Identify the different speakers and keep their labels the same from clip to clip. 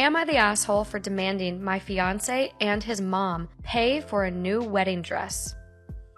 Speaker 1: am I the asshole for demanding my fiance and his mom pay for a new wedding dress?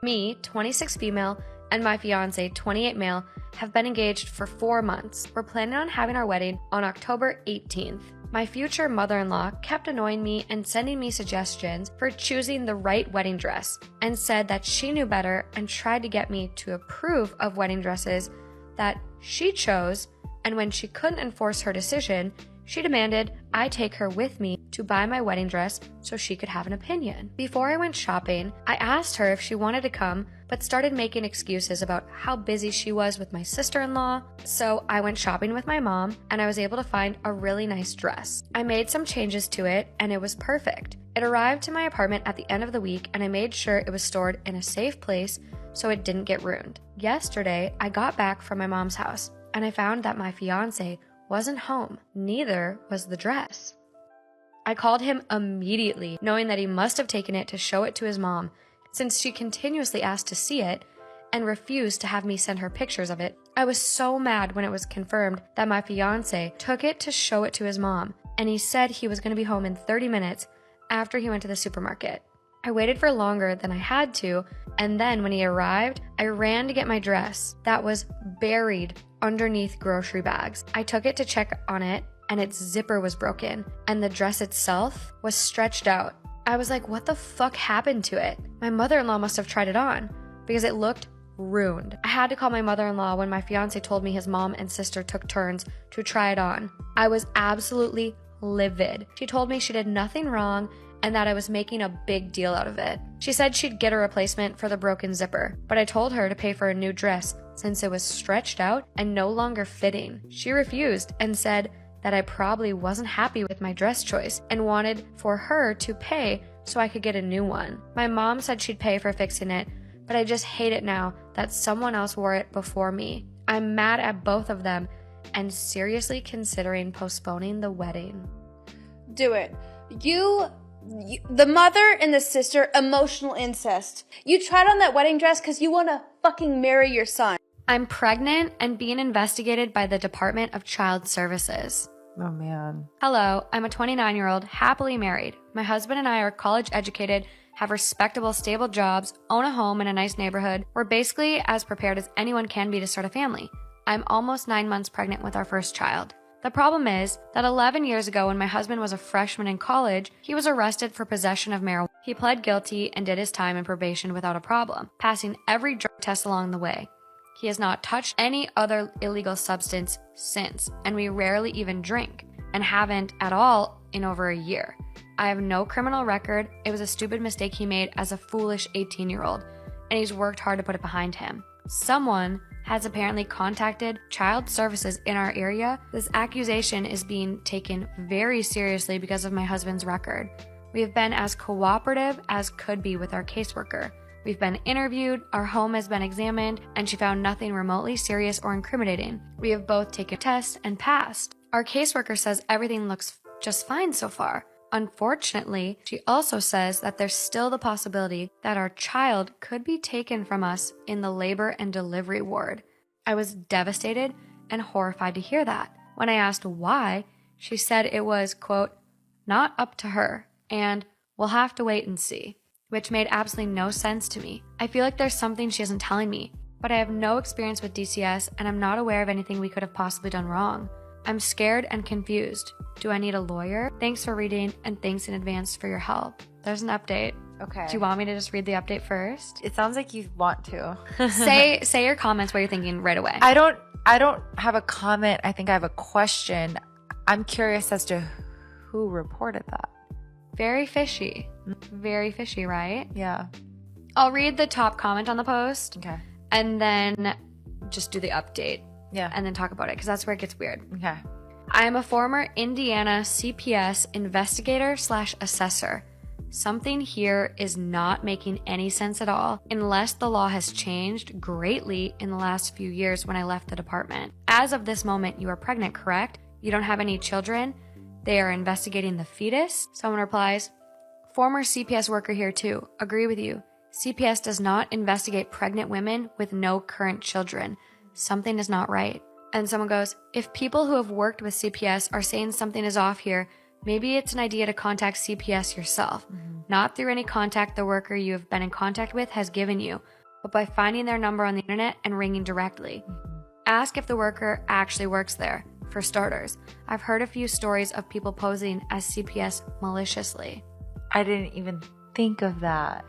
Speaker 1: Me, 26 female, and my fiance, 28 male, have been engaged for 4 months. We're planning on having our wedding on October 18th. My future mother-in-law kept annoying me and sending me suggestions for choosing the right wedding dress, and said that she knew better and tried to get me to approve of wedding dresses that she chose, and when she couldn't enforce her decision, she demanded I take her with me to buy my wedding dress so she could have an opinion. Before I went shopping, I asked her if she wanted to come, but started making excuses about how busy she was with my sister-in-law. So I went shopping with my mom, and I was able to find a really nice dress. I made some changes to it, and it was perfect. It arrived to my apartment at the end of the week, and I made sure it was stored in a safe place so it didn't get ruined. Yesterday, I got back from my mom's house, and I found that my fiance wasn't home. Neither was the dress. I called him immediately, knowing that he must have taken it to show it to his mom, since she continuously asked to see it and refused to have me send her pictures of it. I was so mad when it was confirmed that my fiance took it to show it to his mom, and he said he was going to be home in 30 minutes after he went to the supermarket. I waited for longer than I had to, and then when he arrived, I ran to get my dress that was buried underneath grocery bags. I took it to check on it, and its zipper was broken, and the dress itself was stretched out. I was like, what the fuck happened to it? My mother-in-law must have tried it on, because it looked ruined. I had to call my mother-in-law when my fiance told me his mom and sister took turns to try it on. I was absolutely livid. She told me she did nothing wrong and that I was making a big deal out of it. She said she'd get a replacement for the broken zipper, but I told her to pay for a new dress since it was stretched out and no longer fitting. She refused and said that I probably wasn't happy with my dress choice and wanted for her to pay so I could get a new one. My mom said she'd pay for fixing it, but I just hate it now that someone else wore it before me. I'm mad at both of them and seriously considering postponing the wedding.
Speaker 2: Do it. The mother and the sister, emotional incest. You tried on that wedding dress because you want to fucking marry your son.
Speaker 1: I'm pregnant and being investigated by the Department of Child Services.
Speaker 3: Oh, man.
Speaker 1: Hello, I'm a 29-year-old, happily married. My husband and I are college educated, have respectable, stable jobs, own a home in a nice neighborhood. We're basically as prepared as anyone can be to start a family. I'm almost 9 months pregnant with our first child. The problem is that 11 years ago, when my husband was a freshman in college, he was arrested for possession of marijuana. He pled guilty and did his time in probation without a problem, passing every drug test along the way. He has not touched any other illegal substance since, and we rarely even drink, and haven't at all in over a year. I have no criminal record. It was a stupid mistake he made as a foolish 18-year-old, and he's worked hard to put it behind him. Someone has apparently contacted child services in our area. This accusation is being taken very seriously because of my husband's record. We have been as cooperative as could be with our caseworker. We've been interviewed, our home has been examined, and she found nothing remotely serious or incriminating. We have both taken tests and passed. Our caseworker says everything looks just fine so far. Unfortunately, she also says that there's still the possibility that our child could be taken from us in the labor and delivery ward. I was devastated and horrified to hear that. When I asked why, she said it was, quote, not up to her, and we'll have to wait and see, which made absolutely no sense to me. I feel like there's something she isn't telling me, but I have no experience with DCS and I'm not aware of anything we could have possibly done wrong. I'm scared and confused. Do I need a lawyer? Thanks for reading, and thanks in advance for your help. There's an update.
Speaker 3: Okay.
Speaker 1: Do you want me to just read the update first?
Speaker 3: It sounds like you want to.
Speaker 1: Say your comments, what you're thinking right away.
Speaker 3: I don't have a comment. I think I have a question. I'm curious as to who reported that.
Speaker 1: Very fishy. Very fishy, right?
Speaker 3: Yeah.
Speaker 1: I'll read the top comment on the post.
Speaker 3: Okay.
Speaker 1: And then just do the update.
Speaker 3: Yeah.
Speaker 1: And then talk about it, because that's where it gets weird.
Speaker 3: Okay.
Speaker 1: I am a former Indiana CPS investigator/assessor. Something here is not making any sense at all, unless the law has changed greatly in the last few years when I left the department. As of this moment, you are pregnant, correct? You don't have any children? They are investigating the fetus? Someone replies, former CPS worker here too. Agree with you. CPS does not investigate pregnant women with no current children. Something is not right. And someone goes, if people who have worked with CPS are saying something is off here, Maybe it's an idea to contact CPS yourself, not through any contact the worker you have been in contact with has given you, but by finding their number on the internet and ringing directly. Ask if the worker actually works there, for starters. I've heard a few stories of people posing as CPS maliciously.
Speaker 3: I didn't even think of that.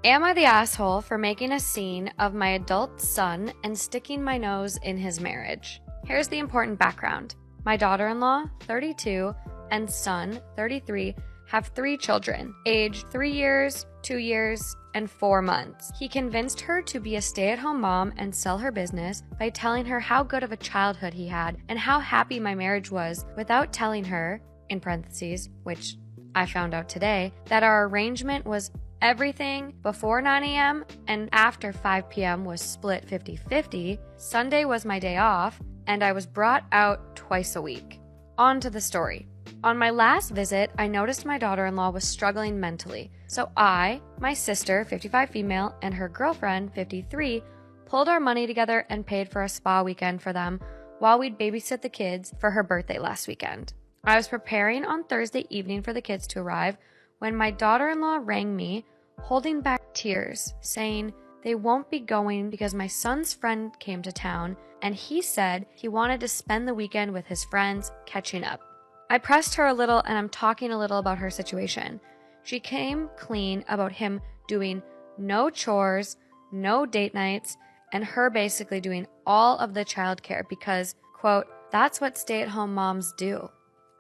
Speaker 1: Am I the asshole for making a scene of my adult son and sticking my nose in his marriage? Here's the important background. My daughter-in-law, 32, and son, 33, have 3 children, aged 3 years, 2 years, and 4 months. He convinced her to be a stay-at-home mom and sell her business by telling her how good of a childhood he had and how happy my marriage was without telling her, in parentheses, which I found out today, that our arrangement was everything before 9 a.m. and after 5 p.m. was split 50-50. Sunday was my day off, and I was brought out twice a week. On to the story. On my last visit, I noticed my daughter-in-law was struggling mentally. So I, my sister, 55 female, and her girlfriend, 53, pulled our money together and paid for a spa weekend for them while we'd babysit the kids for her birthday last weekend. I was preparing on Thursday evening for the kids to arrive when my daughter-in-law rang me, holding back tears, saying they won't be going because my son's friend came to town and he said he wanted to spend the weekend with his friends catching up. I pressed her a little and I'm talking a little about her situation. She came clean about him doing no chores, no date nights, and her basically doing all of the childcare because, quote, that's what stay-at-home moms do.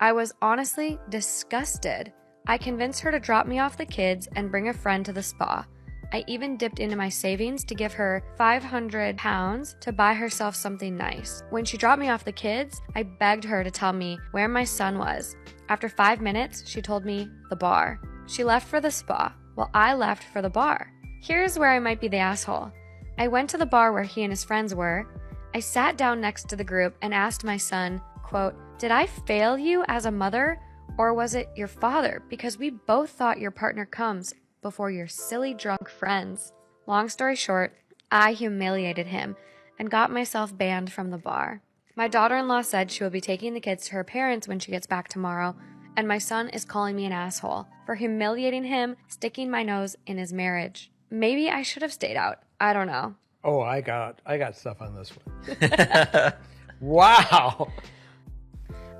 Speaker 1: I was honestly disgusted. I convinced her to drop me off the kids and bring a friend to the spa. I even dipped into my savings to give her £500 to buy herself something nice. When she dropped me off the kids, I begged her to tell me where my son was. After 5 minutes, she told me the bar. She left for the spa, while I left for the bar. Here's where I might be the asshole. I went to the bar where he and his friends were. I sat down next to the group and asked my son, quote, did I fail you as a mother, or was it your father? Because we both thought your partner comes before your silly drunk friends. Long story short, I humiliated him and got myself banned from the bar. My daughter-in-law said she will be taking the kids to her parents when she gets back tomorrow, and my son is calling me an asshole for humiliating him, sticking my nose in his marriage. Maybe I should have stayed out. I don't know.
Speaker 4: Oh, I got stuff on this one. Wow.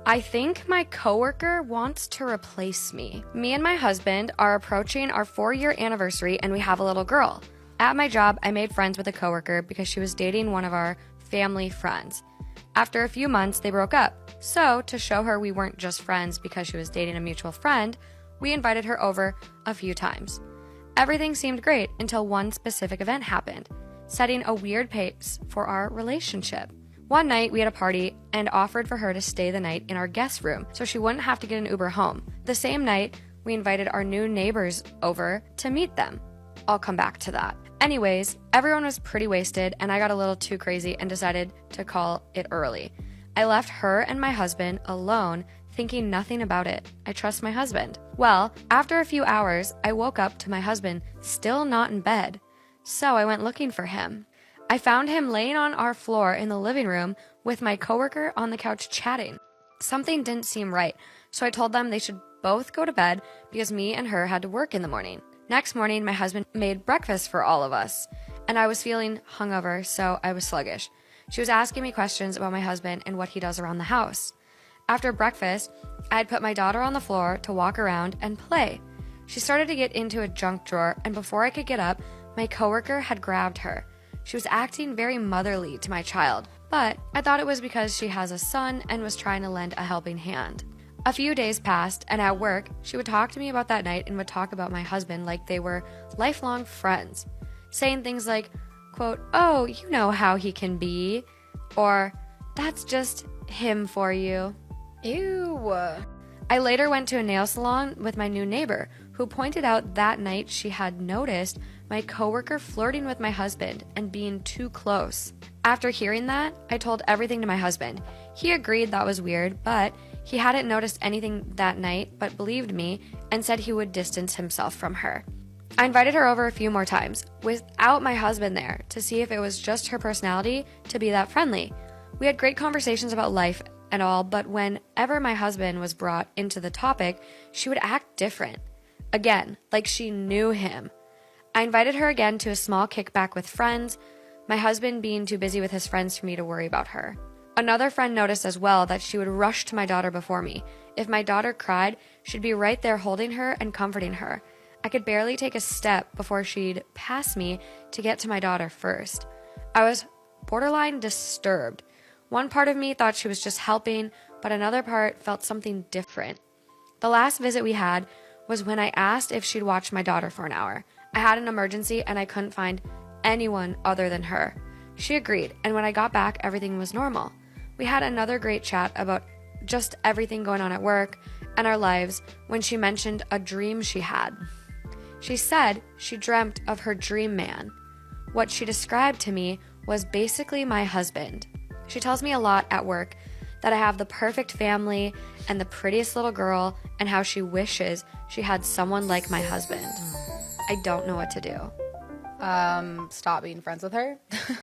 Speaker 1: I think my coworker wants to replace me. Me and my husband are approaching our 4-year anniversary and we have a little girl. At my job, I made friends with a coworker because she was dating one of our family friends. After a few months, they broke up. So, to show her we weren't just friends because she was dating a mutual friend, we invited her over a few times. Everything seemed great until one specific event happened, setting a weird pace for our relationship. One night, we had a party and offered for her to stay the night in our guest room so she wouldn't have to get an Uber home. The same night, we invited our new neighbors over to meet them. I'll come back to that. Anyways, everyone was pretty wasted and I got a little too crazy and decided to call it early. I left her and my husband alone, thinking nothing about it. I trust my husband. Well, after a few hours, I woke up to my husband still not in bed. So I went looking for him. I found him laying on our floor in the living room with my coworker on the couch chatting. Something didn't seem right, so I told them they should both go to bed because me and her had to work in the morning. Next morning, my husband made breakfast for all of us, and I was feeling hungover, so I was sluggish. She was asking me questions about my husband and what he does around the house. After breakfast, I had put my daughter on the floor to walk around and play. She started to get into a junk drawer, and before I could get up, my coworker had grabbed her. She was acting very motherly to my child, but I thought it was because she has a son and was trying to lend a helping hand. A few days passed, and at work, she would talk to me about that night and would talk about my husband like they were lifelong friends, saying things like, quote, oh, you know how he can be, or that's just him for you.
Speaker 2: Ew.
Speaker 1: I later went to a nail salon with my new neighbor, who pointed out that night she had noticed my coworker flirting with my husband and being too close. After hearing that, I told everything to my husband. He agreed that was weird, but he hadn't noticed anything that night but believed me and said he would distance himself from her. I invited her over a few more times without my husband there to see if it was just her personality to be that friendly. We had great conversations about life and all, but whenever my husband was brought into the topic, she would act different. Again, like she knew him. I invited her again to a small kickback with friends, my husband being too busy with his friends for me to worry about her. Another friend noticed as well that she would rush to my daughter before me. If my daughter cried, she'd be right there holding her and comforting her. I could barely take a step before she'd pass me to get to my daughter first. I was borderline disturbed. One part of me thought she was just helping, but another part felt something different. The last visit we had was when I asked if she'd watch my daughter for an hour. I had an emergency and I couldn't find anyone other than her. She agreed, and when I got back, everything was normal. We had another great chat about just everything going on at work and our lives when she mentioned a dream she had. She said she dreamt of her dream man. What she described to me was basically my husband. She tells me a lot at work that I have the perfect family and the prettiest little girl, and how she wishes she had someone like my husband. I don't know what to do.
Speaker 2: Stop being friends with her.